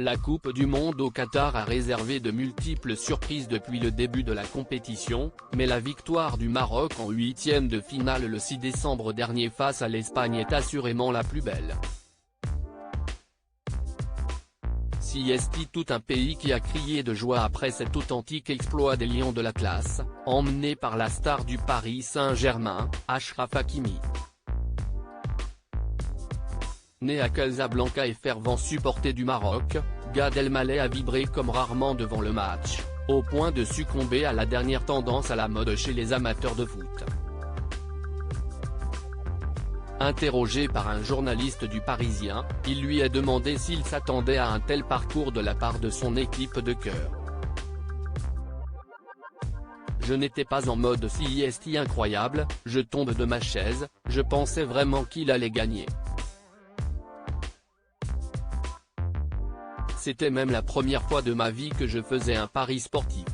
La Coupe du Monde au Qatar a réservé de multiples surprises depuis le début de la compétition, mais la victoire du Maroc en huitième de finale le 6 décembre dernier face à l'Espagne est assurément la plus belle. C'est tout un pays qui a crié de joie après cet authentique exploit des Lions de l'Atlas, emmenés par la star du Paris Saint-Germain, Achraf Hakimi. Né à Casablanca et fervent supporter du Maroc, Gad Elmaleh a vibré comme rarement devant le match, au point de succomber à la dernière tendance à la mode chez les amateurs de foot. Interrogé par un journaliste du Parisien, il lui a demandé s'il s'attendait à un tel parcours de la part de son équipe de cœur. Je n'étais pas en mode c'est incroyable, je tombe de ma chaise, je pensais vraiment qu'il allait gagner. C'était même la première fois de ma vie que je faisais un pari sportif.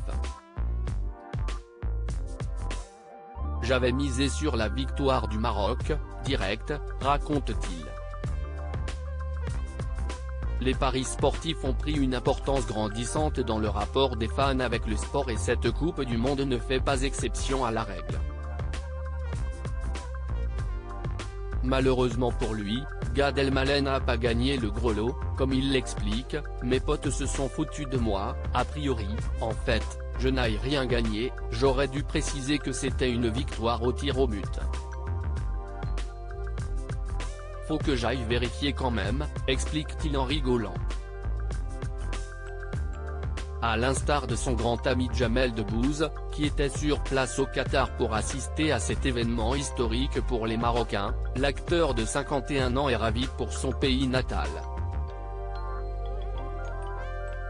J'avais misé sur la victoire du Maroc, direct, raconte-t-il. Les paris sportifs ont pris une importance grandissante dans le rapport des fans avec le sport et cette Coupe du Monde ne fait pas exception à la règle. Malheureusement pour lui, Gad Elmaleh n'a pas gagné le gros lot, comme il l'explique, mes potes se sont foutus de moi, a priori, en fait, je n'ai rien gagné, j'aurais dû préciser que c'était une victoire au tir au but. Faut que j'aille vérifier quand même, explique-t-il en rigolant. À l'instar de son grand ami Jamel Debbouze, qui était sur place au Qatar pour assister à cet événement historique pour les Marocains, l'acteur de 51 ans est ravi pour son pays natal.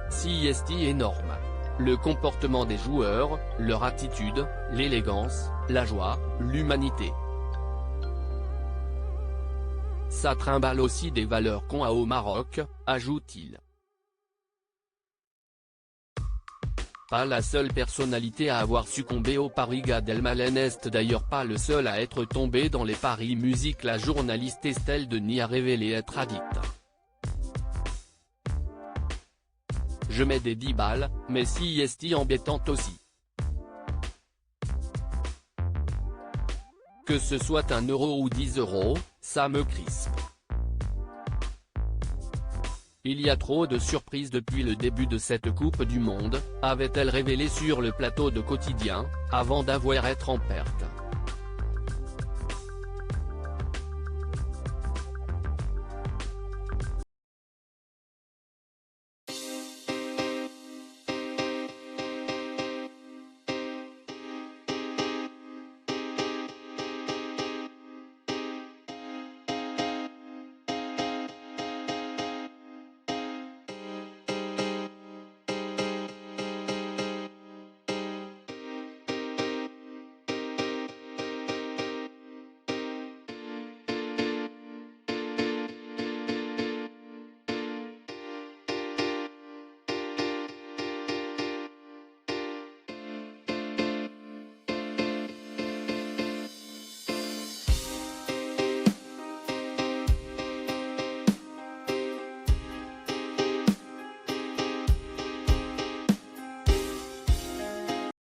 C'est énorme. Le comportement des joueurs, leur attitude, l'élégance, la joie, l'humanité. Ça trimballe aussi des valeurs qu'on a au Maroc, ajoute-t-il. Pas la seule personnalité à avoir succombé au pari. Gad Elmaleh n'est d'ailleurs pas le seul à être tombé dans les paris musique. La journaliste Estelle Denis a révélé être addict. Je mets des 10 balles, mais c'est embêtante aussi. Que ce soit 1 euro ou 10 euros, ça me crispe. Il y a trop de surprises depuis le début de cette Coupe du Monde, avait-elle révélé sur le plateau de Quotidien, avant d'avoir être en perte.